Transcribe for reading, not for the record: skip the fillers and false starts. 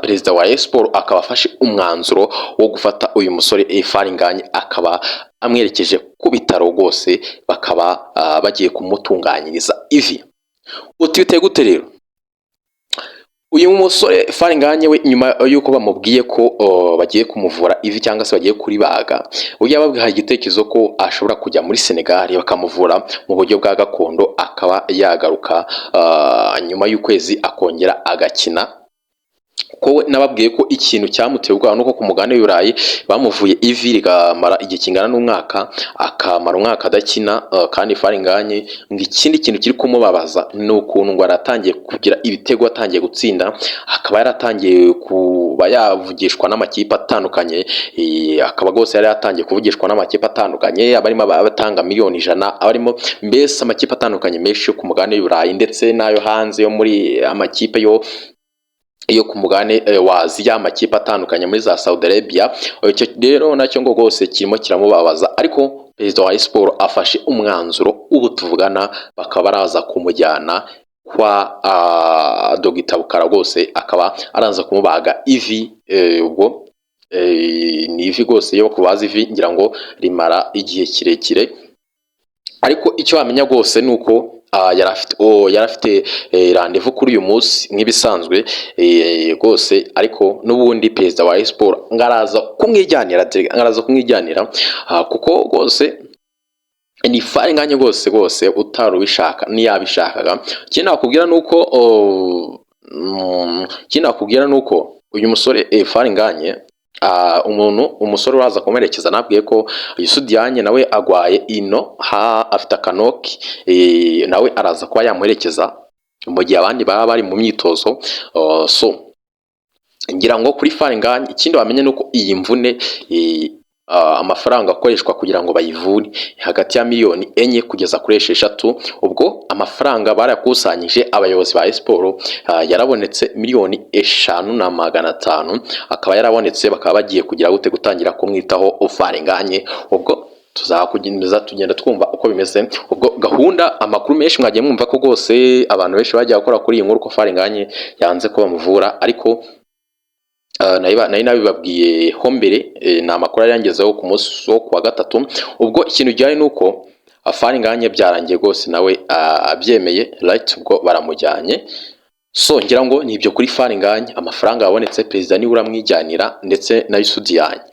perezida wa Rayon Sports akaba afashe umwanzuro wo gufata uyu musore Faringanye akaba amwerekeje ku bitaro rwose, bakaba bagiye kumutunganyiriza ivi. Utite gute rero uyu musore Faringanye we nyuma yuko bamubwiye ko bagiye kumuvura ivi cyangwa se bagiye kuribaga, uyu yababwiye igitekerezo ko ashobora kujya muri Senegal bakamuvura mu buryo bwa gakondo, akaba yagaruka nyuma y'ukwezi akongera agakina. Ko nababwiye ko ikintu cyamuteye ubwoba nuko ku mugabane w'Uburayi bamuvuye ivi rigamara igihe kingana n'umwaka, akamara umwaka adakina, kandi Faringanye ngo ikindi kintu kiri kumubabaza ni ukuntu ngo aratangiye kugira ibitego, atangiye gutsinda, akaba yaratangiye kuba yavugishwa n'amakipe atandukanye, akaba rwose yari yatangiye kuvugishwa n'amakipe atandukanye, abarimo abatanga miliyoni 100, abarimo mbese amakipe atandukanye menshi yo ku mugabane w'Uburayi ndetse n'ayo hanze yo muri amakipe yo ku mugane wa Aziya, amakipe atandukanye muri za Saudi Arabia. Icyo rero nacyo ngo rwose kirimo kiramubabaza, ariko perezida wa Rayon Sports afashe umwanzuro ubu tuvugana bakaba baraza kumujyana kwa Dr Bukara, rwose akaba aranza kumubaga ivi. Ubwo ni ivi rwose yo kubaza ivi ngira ngo rimara igihe kirekire, ariko icyo wamenya rwose nuko yari afite rendezvous kuri uyu munsi nk'ibisanzwe rwose, ariko n'ubundi perezida wa Rayon Sports ngaraza kumwijyanira, kuko rwose ni Faringanye rwose utarubishaka niyabishakaga. Ikindi nakubwira nuko uyu musore Faringanye umusore uraza kumerekeza nabwiye ko Yusudianye nawe agwaye ino afite akanoki, nawe araza kuba yamuherekeza mu gihe abandi baba bari mu myitozo. So ngira ngo kuri Faringanye ikindi wamenye nuko iyi mvune amafaranga akoreshwa kugira ngo bayivure hagati ya miliyoni 4 kugeza kuri 6. Ubwo amafaranga barakusanyije abayobozi ba Rayon Sports yarabonetse miliyoni 5,500, akaba yarabonetse, bakaba bagiye kugira gute gutangira kumwitaho Faringanye. Ubwo tuzakugendeza tugenda twumva uko bimeze. Ubwo gahunda amakuru menshi mwagiye mwumva ko rwose abantu benshi bagiye gukora kuri iyi nkuru ko Faringanye yanze ko bamuvura, ariko nayi nabibabwiye ho mbere, ni amakuru yangezeho ku munsi wo kuwa gatatu. Ubwo ikintu gihari nuko Faringanye byarangiye rwose nawe abyemeye right, ubwo baramujyanye. So ngira ngo nibyo kuri Faringanye, amafaranga yabonetse, perezida niwe uramwijyanira ndetse na Yusudianye.